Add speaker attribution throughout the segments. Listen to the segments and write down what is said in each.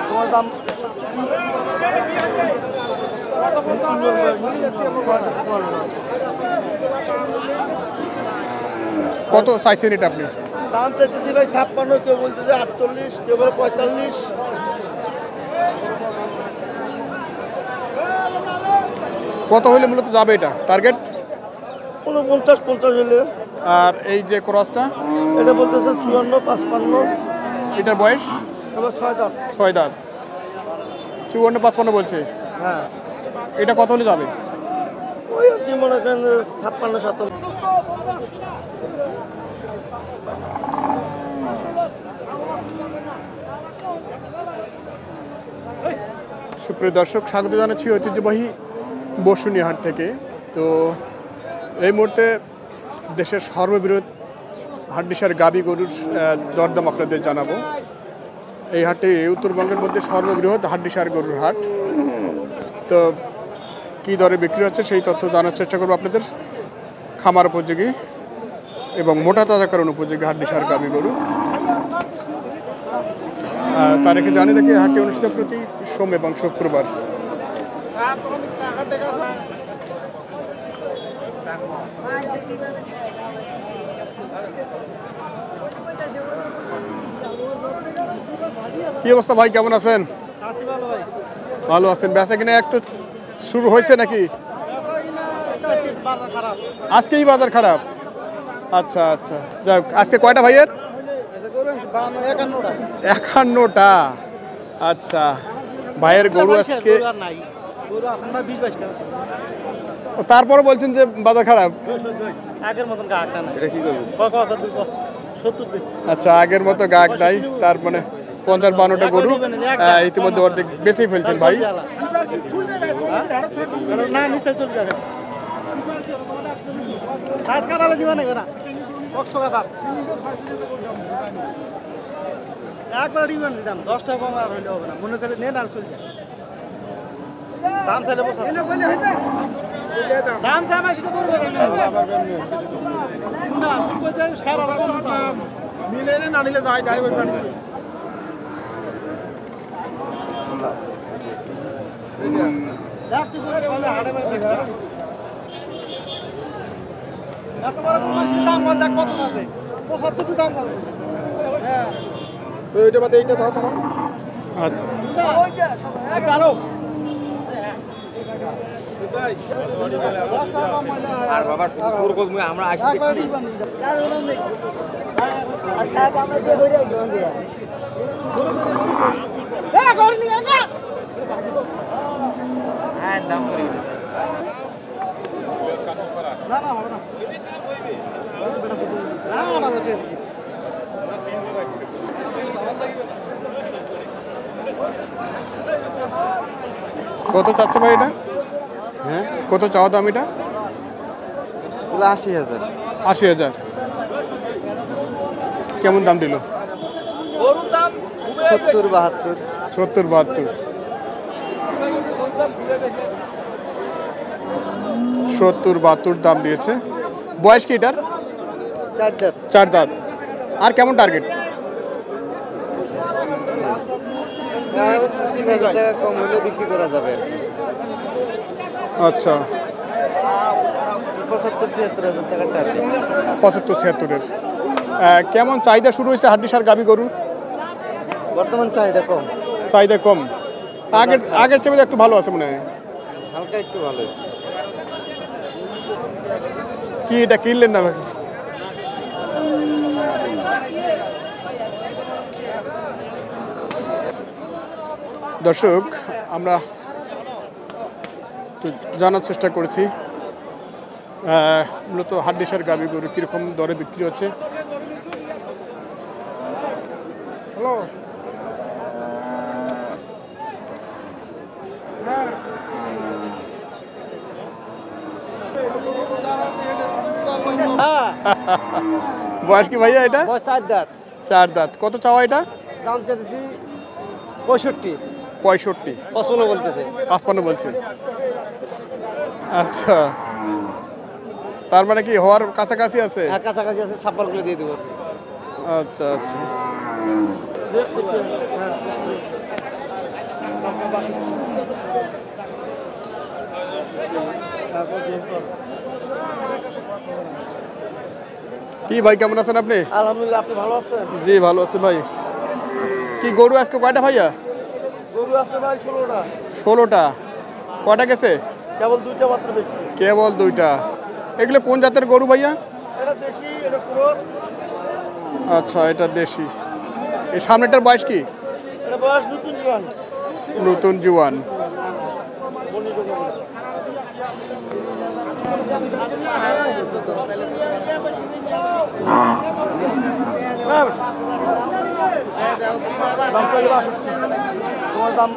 Speaker 1: তোমার দাম
Speaker 2: কত চাইছেন এটা আপনি?
Speaker 1: দাম চাইতেছি ভাই 56, কেউ বলতেছে 48, কেউ বলে 45।
Speaker 2: কত হইলে মূলত যাবে এটা টার্গেট?
Speaker 1: 49-50 হইলে।
Speaker 2: আর এই যে ক্রসটা
Speaker 1: এটা বলতেছে 54-55।
Speaker 2: এটার বয়স
Speaker 1: এবার 6 দাঁত।
Speaker 2: 6 দাঁত, 54-55 বলছে।
Speaker 1: হ্যাঁ,
Speaker 2: এটা কত হলে যাবে?
Speaker 1: ওই আপনি মনে করেন 56-57।
Speaker 2: সুপ্রিয় দর্শক, স্বাগত জানাচ্ছি ঐতিহ্যবাহী বসুনিয়া হাট থেকে। তো এই মুহূর্তে দেশের সর্ববৃহৎ হাড্ডিসার গাবি গরুর দরদাম আপনাদের জানাবো। এই হাটে উত্তরবঙ্গের মধ্যে সর্ববৃহৎ হাড্ডিসার গরুর হাট। তো কী দরে বিক্রি হচ্ছে সেই তথ্য জানার চেষ্টা করবো আপনাদের। খামার উপযোগী এবং মোটা তাজাকরণ উপযোগী হাড্ডিসার গাবি গরু। তারিখে জানিয়ে রাখি, হাটটি অনুষ্ঠিত প্রতি সোম এবং শুক্রবার। কি অবস্থা ভাই, কেমন আছেন? ভালো আছেন? বেচা কিনা একটু শুরু হয়েছে নাকি? আজকেই বাজার খারাপ? আচ্ছা আচ্ছা, যাক। আজকে কয়টা ভাইয়ের? 51টা। আচ্ছা, ভাইয়ের গরু আজকে। তারপরে বলছেন যে বাজার খারাপ। আচ্ছা, আগের মতো গাগ নাই, তার মানে 50-52টা গরু ইতিমধ্যে অর্ধেক বেঁচেই ফেলছেন ভাই।
Speaker 1: একবার দিবেন দাম 10 টাকা কম আর হইলে হবে না, মনে চাইলে নেন আর চলে যায়। দাম চাইলে বসা দাম চাই আমার সেটা করবে না, কই যায় সারা দাম মিলে না নিলে যায় গাড়ি বই পানি দেখ তুই বলে হাড়ে মারে দেখ এত বড় দাম বল, দেখ কত আছে 75 দাম আছে। হ্যাঁ, তো এটা বাদে এইটা দাও তোমার। আচ্ছা, ওইটা এক গালো ভাই 10 টাকা কম আর বাবা পুরো কত আমরা আসি দেখি আর ওরম নেই আর সাহেব আমরা যে হইরে গন দিয়া এ করনি না হ্যাঁ দাম করি না না হবে না না না বেঁচে
Speaker 2: কত চাচ্ছে ভাই এটা?
Speaker 1: হ্যাঁ,
Speaker 2: কত চাওয়া দাম এটা?
Speaker 1: 80,000।
Speaker 2: 80,000। কেমন দাম দিল?
Speaker 1: গরুর দাম 70-72।
Speaker 2: 70-72। 70-72 দাম দিয়েছে। বয়স কি এটার?
Speaker 1: 4 দাঁত।
Speaker 2: 4 দাঁত। আর কেমন টার্গেট?
Speaker 1: 3,000 টাকা কম হলে বিক্রি করা যাবে।
Speaker 2: আচ্ছা,
Speaker 1: 75-76,000 টাকা টার্গেট।
Speaker 2: 75-76-এর। কেমন চাহিদা শুরু হয়েছে হাড্ডিসার গাবি গরুর?
Speaker 1: বর্তমান চাহিদা কম।
Speaker 2: চাহিদা কম। আগের চেয়ে একটু ভালো আছে মনে হয়।
Speaker 1: হালকা একটু ভালো হয়েছে।
Speaker 2: কি এটা কিনলেন না? দর্শক, আমরা জানার চেষ্টা করেছি মূলত হাড্ডিসার গাবি গরু কীরকম দরে বিক্রি হচ্ছে। হ্যালো, বয়স কি ভাইয়া এটা?
Speaker 1: 4 দাঁত।
Speaker 2: 4 দাঁত। কত চাওয়া এটা?
Speaker 1: দাম চাইছি 65।
Speaker 2: 65।
Speaker 1: 55 বলতেছে।
Speaker 2: 55 বলছে। আচ্ছা, তার মানে কি হওয়ার কাছাকাছি আছে?
Speaker 1: হ্যাঁ, কাছাকাছি আছে, 56 করে দিয়ে দেবো।
Speaker 2: আচ্ছা আচ্ছা, কি ভাই কেমন আছেন আপনি?
Speaker 1: আলহামদুলিল্লাহ, আপনি ভালো আছেন?
Speaker 2: জি ভালো আছি ভাই। কি গরু আজকে কয়টা ভাইয়া?
Speaker 1: গরু আছে ভাই 16টা।
Speaker 2: 16টা। কয়টা গেছে?
Speaker 1: কেবল 2টা মাত্র বেচছি।
Speaker 2: কেবল 2টা। এগুলো কোন জাতের গরু ভাইয়া?
Speaker 1: এটা দেশি, এটা ক্রস।
Speaker 2: আচ্ছা, এটা দেশি। এই সামনেটার বয়স কি?
Speaker 1: এটা বয়স নতুন জোয়ান।
Speaker 2: নতুন জুয়ান।
Speaker 1: তোমার দাম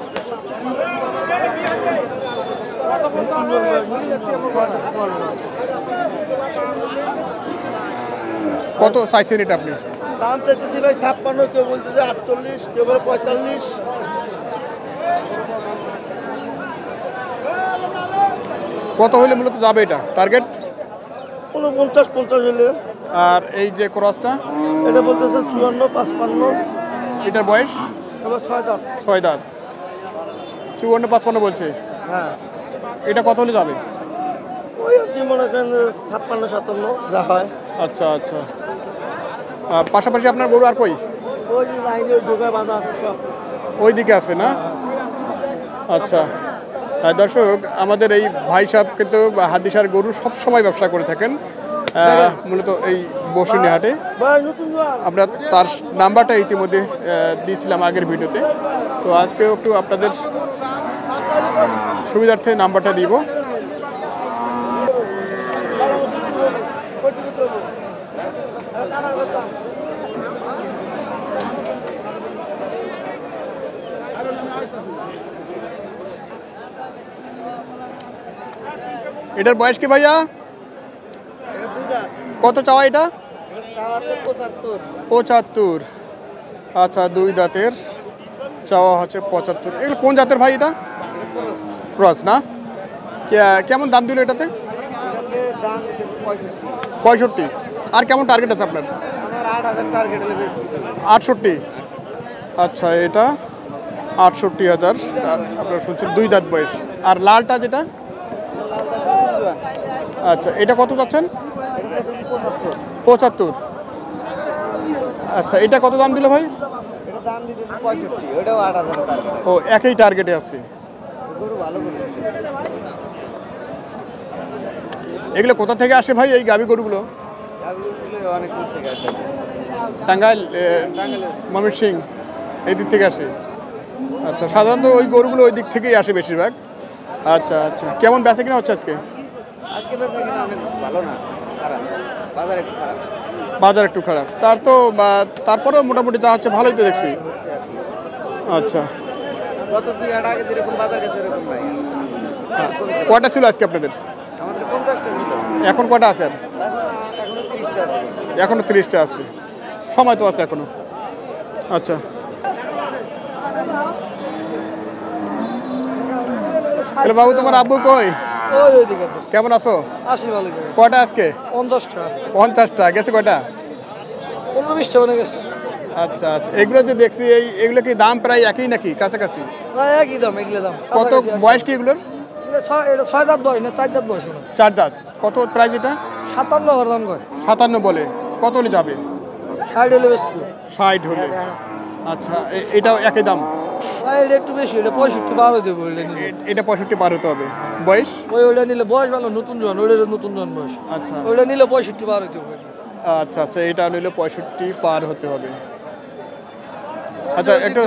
Speaker 2: কত চাইছেন এটা আপনি?
Speaker 1: দাম চাইতেছি ভাই 56, কেউ বলতে যে 48, কেউ বলে 45।
Speaker 2: কত হলে মূলত যাবে এটা টার্গেট?
Speaker 1: 49-50 হলে।
Speaker 2: আর এই যে ক্রসটা?
Speaker 1: এটা বলতেছে 54-55।
Speaker 2: এটার বয়স?
Speaker 1: এবার 6 দাম।
Speaker 2: 6 দাঁত। 54-55 বলছে।
Speaker 1: হ্যাঁ,
Speaker 2: এটা কত হলে যাবে?
Speaker 1: ওই আপনি মনে করেন 56-57 যা হয়।
Speaker 2: আচ্ছা আচ্ছা। পাশাপাশি আপনার গরু আর কই?
Speaker 1: ওই যে লাইনে ঢোকায় বাঁধা আছে সব।
Speaker 2: ওই দিকে আছে না? আচ্ছা। দর্শক, আমাদের এই ভাই সাহেব কিন্তু হাড্ডিসার গরু সব সময় ব্যবসা করে থাকেন, মূলত এই বসুনি হাটে।
Speaker 1: ভাই নতুন জোয়ান।
Speaker 2: আমরা তার নাম্বারটা ইতিমধ্যে দিয়েছিলাম আগের ভিডিওতে, তো আজকেও একটু আপনাদের সুবিধার্থে নাম্বারটা দিব। এটার বয়স কি ভাইয়া?
Speaker 1: এটা 2 দাম।
Speaker 2: কত চাওয়া এটা?
Speaker 1: এটা চাওয়াতে 75।
Speaker 2: 75। আচ্ছা, 2 দাঁতের, চাওয়া হচ্ছে 75। এগুলো কোন জাতের ভাই এটা?
Speaker 1: ক্রস।
Speaker 2: ক্রস না? কেমন দাম দিল এটাতে?
Speaker 1: এটাতে দাম দিতেছে 65।
Speaker 2: 65। আর কেমন টার্গেট আছে আপনার?
Speaker 1: আমার 8000 টার্গেট হলে বেশি।
Speaker 2: 68। আচ্ছা, এটা 68,000 আপনারা শুনছেন, 2 দাঁত বয়স। আর লালটা যেটা? আচ্ছা, এটা কত চাচ্ছেন?
Speaker 1: এটা দিতেছি 75।
Speaker 2: 75। আচ্ছা, এটা কত দাম দিল ভাই?
Speaker 1: এটা দাম দিতেছি 65, ওটাও 8000 টার্গেট।
Speaker 2: ও, একই টার্গেটে আছে।
Speaker 1: গরু ভালো গরু।
Speaker 2: এগুলো কোথা থেকে আসে ভাই এই গাভী গরুগুলো?
Speaker 1: গাভীগুলো অনেক দূর থেকে আসে।
Speaker 2: টাঙ্গাইল,
Speaker 1: টাঙ্গাইলের।
Speaker 2: ময়মনসিংহ, এই দিক থেকে আসে। আচ্ছা, সাধারণত ওই গরুগুলো ওই দিক থেকেই আসে বেশিরভাগ। আচ্ছা আচ্ছা, কেমন বেচা কিনা হচ্ছে আজকে?
Speaker 1: আজকে বেচা কিনা অনেক ভালো না, খারাপ। বাজার একটু খারাপ
Speaker 2: বাজার একটু খারাপ। তারপরেও মোটামুটি যা হচ্ছে ভালোই তো দেখছি।
Speaker 1: হচ্ছে আর কি।
Speaker 2: আচ্ছা,
Speaker 1: গত 2 হাট আগে যেরকম বাজার গেছে এরকম নাই।
Speaker 2: কয়টা ছিল আজকে আপনাদের?
Speaker 1: আমাদের 50টা ছিল,
Speaker 2: এখন কয়টা আছে? আর
Speaker 1: এখনো 30টা আছে।
Speaker 2: এখনো 30টা আছে, সময় তো আছে এখনো। আচ্ছা, তাহলে বাবু তোমার আব্বু কই?
Speaker 1: ওইদিকে
Speaker 2: কেমন আছো?
Speaker 1: 80 ভালো করে।
Speaker 2: কয়টা আজকে?
Speaker 1: 50টা।
Speaker 2: 50টা গেছে। কয়টা?
Speaker 1: 15-20টা মানে গেছে।
Speaker 2: আচ্ছা আচ্ছা, এগুলো যে দেখছি এগুলো কি দাম প্রায় একই নাকি কাছাকাছি?
Speaker 1: না, একই দাম, এগুলো দাম।
Speaker 2: কত বয়স কি এগুলোর?
Speaker 1: এটা 6 দাঁত বয়স না 4 দাঁত বয়স না।
Speaker 2: 4 দাঁত। কত প্রাইস এটা?
Speaker 1: 57 হাজার দাম কয়।
Speaker 2: 57 বলে। কত হলে যাবে?
Speaker 1: 60 হলে বেশি।
Speaker 2: 60 হলে। আচ্ছা, এটাও একই দাম?
Speaker 1: না, এটা একটু বেশি, এটা 65 বার হইতে হবে। ওইটা নিলে
Speaker 2: এটা 65 পার হতে হবে। বয়স?
Speaker 1: ওইটা নিলে বয়স ভালো, নতুন জন, ওইটা নতুন জন বয়স।
Speaker 2: আচ্ছা
Speaker 1: ওইটা নিলে 65 বার হইতে হবে।
Speaker 2: আচ্ছা আচ্ছা, এটা নিলে 65 পার হতে হবে। আচ্ছা, একটু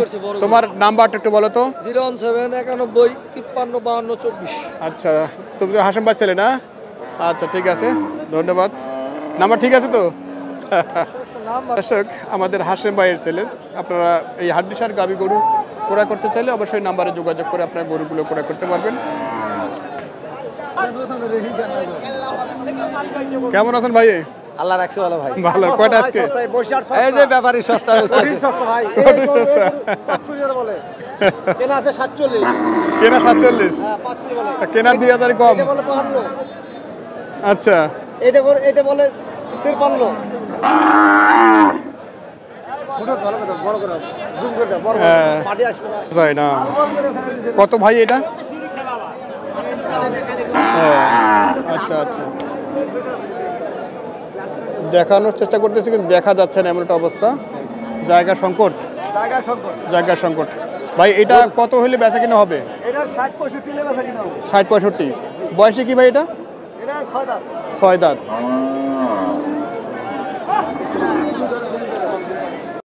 Speaker 2: তোমার নাম্বারটা একটু বলো তো।
Speaker 1: 01791535224।
Speaker 2: আচ্ছা, তুমি তো হাসেম ভাই ছেলে না? আচ্ছা, ঠিক আছে, ধন্যবাদ। নাম্বার ঠিক আছে তো? দর্শক, আমাদের হাসেম ভাইয়ের ছেলে। আপনারা এই হাড্ডিসার গাভী গরু ক্রয় করতে চাইলে অবশ্যই নাম্বারে যোগাযোগ করে আপনার গরুগুলো ক্রয় করতে পারবেন। কেমন আছেন ভাই?
Speaker 1: আল্লাহ রাখছে ভালো ভাই।
Speaker 2: ভালো। কয়টা আজকে?
Speaker 1: এই যে ব্যাপারী সস্তা সস্তা ভাই।
Speaker 2: কঠিন সস্তা।
Speaker 1: 500 বলে। কেনা আছে 47।
Speaker 2: কেনা 47?
Speaker 1: হ্যাঁ, 45 বলে।
Speaker 2: কেনার 2000 কম।
Speaker 1: এটা বলে 55।
Speaker 2: আচ্ছা,
Speaker 1: এটা বলে 53।
Speaker 2: যায় না। কত ভাই এটা? আচ্ছা আচ্ছা, দেখানোর চেষ্টা করতেছি কিন্তু দেখা যাচ্ছে না, এমন একটা অবস্থা। জায়গা সংকট, জায়গা সংকট। ভাই এটা কত হলে বেচা কিনা হবে?
Speaker 1: এটা 60-65 বেচা কিনা হবে।
Speaker 2: 60-65 বয়সে কি ভাই এটা?
Speaker 1: এটা 6 দাঁত।
Speaker 2: 6 দাঁত।